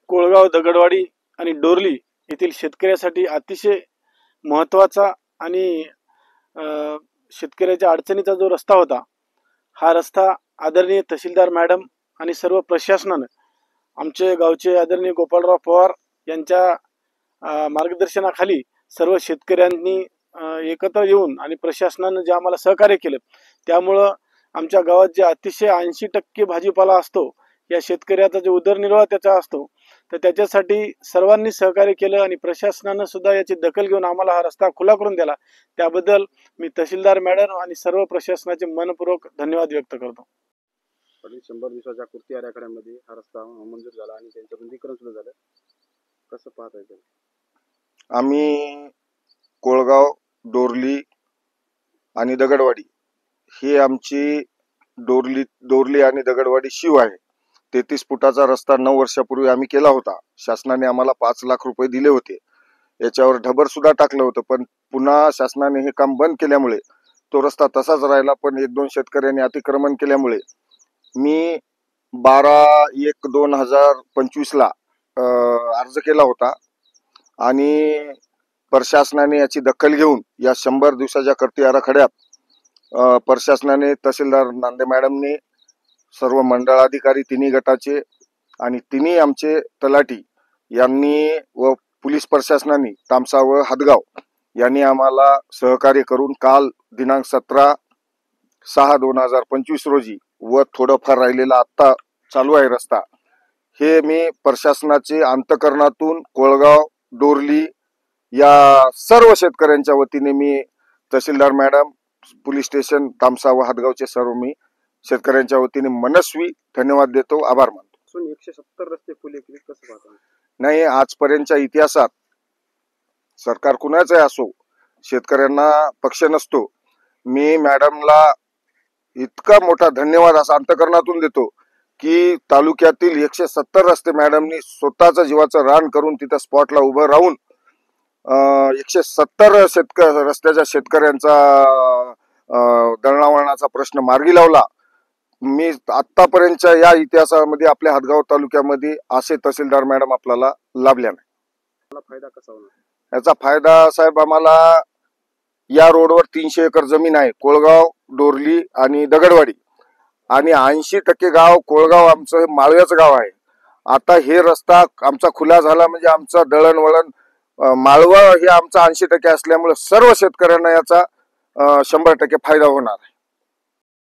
कोळगाव, दगडवाडी आणि डोरली येथील शेतकऱ्यासाठी अतिशय महत्त्वाचा आणि शेतकऱ्याच्या अडचणीचा जो रस्ता होता, हा रस्ता आदरणीय तहसीलदार मॅडम आणि सर्व प्रशासनाने आमचे गावचे आदरणीय गोपाळराव पवार यांच्या मार्गदर्शनाखाली सर्व शेतकऱ्यांनी एकत्र येऊन आणि प्रशासनाने जे आम्हाला सहकार्य केलं, त्यामुळं आमच्या गावात जे अतिशय 80% भाजीपाला असतो, या शेतकऱ्याचा जो उदरनिर्वाह त्याचा असतो, तर त्याच्यासाठी सर्वांनी सहकार्य केलं आणि प्रशासनाने सुद्धा याची दखल घेऊन आम्हाला हा रस्ता खुला करून दिला। त्याबद्दल मी तहसीलदार मॅडम आणि सर्व प्रशासनाचे मनपूर्वक धन्यवाद व्यक्त करतो। 100 दिवसाच्या कृती आराखड्यामध्ये हा रस्ता मंजूर झाला आणि त्यांचं रुंदीकरण सुरू झालं, कसं पाहता येईल? आम्ही कोळगाव, डोरली आणि दगडवाडी ही आमची डोरली आणि दगडवाडी शिव आहे। 33 फुटाचा रस्ता 9 वर्षापूर्वी आम्ही केला होता। शासनाने आम्हाला 5 लाख रुपये दिले होते, याच्यावर ढबर सुद्धा टाकलं होतं, पण पुन्हा शासनाने हे काम बंद केल्यामुळे तो रस्ता तसाच राहिला। पण 1-2 शेतकऱ्यांनी अतिक्रमण केल्यामुळे मी 12/1/2025 ला अर्ज केला होता आणि प्रशासनाने याची दखल घेऊन या 100 दिवसाच्या कृती आराखड्यात प्रशासनाने तहसीलदार नांदे मॅडमने सर्व मंडळ अधिकारी तिन्ही गटाचे आणि तिन्ही आमचे तलाठी यांनी व पोलीस प्रशासनाने तामसा व हदगाव यांनी आम्हाला सहकार्य करून काल दिनांक 17/6/2025 रोजी व थोडंफार राहिलेला आत्ता चालू आहे रस्ता, हे मी प्रशासनाचे अंतकरणातून कोळगाव, डोरली या सर्व शेतकऱ्यांच्या वतीने मी तहसीलदार मॅडम, पोलीस स्टेशन तामसा व हदगावचे सर्व मी शेतकऱ्यांच्या वतीने मनस्वी धन्यवाद देतो, आभार मानतो। 170 रस्ते खुले केले, कसं पाहता? नाही, आजपर्यंतच्या इतिहासात सरकार कुणाचे असो, शेतकऱ्यांना पक्ष नसतो। मी मॅडमला इतका मोठा धन्यवाद असा अंतकरणातून देतो की तालुक्यातील 170 रस्ते मॅडमनी स्वतःचा जीवाचं रान करून तिथं स्पॉटला उभं राहून 170 रस्त्याच्या शेतकऱ्यांचा दळणवळणाचा प्रश्न मार्गी लावला। मी आतापर्यंतच्या या इतिहासामध्ये आपल्या हदगाव तालुक्यामध्ये असे तहसीलदार मॅडम आपल्याला लाभल्या नाही। फायदा कसा होणार? याचा फायदा साहेब, आम्हाला या रोडवर 300 एकर जमीन आहे, कोळगाव, डोरली आणि दगडवाडी, आणि 80% गाव कोळगाव आमचं माळव्याचं गाव आहे। आता हे रस्ता आमचा खुला झाला म्हणजे आमचा दळणवळण माळवा हे आमचा 80% असल्यामुळे सर्व शेतकऱ्यांना याचा 100% फायदा होणार आहे।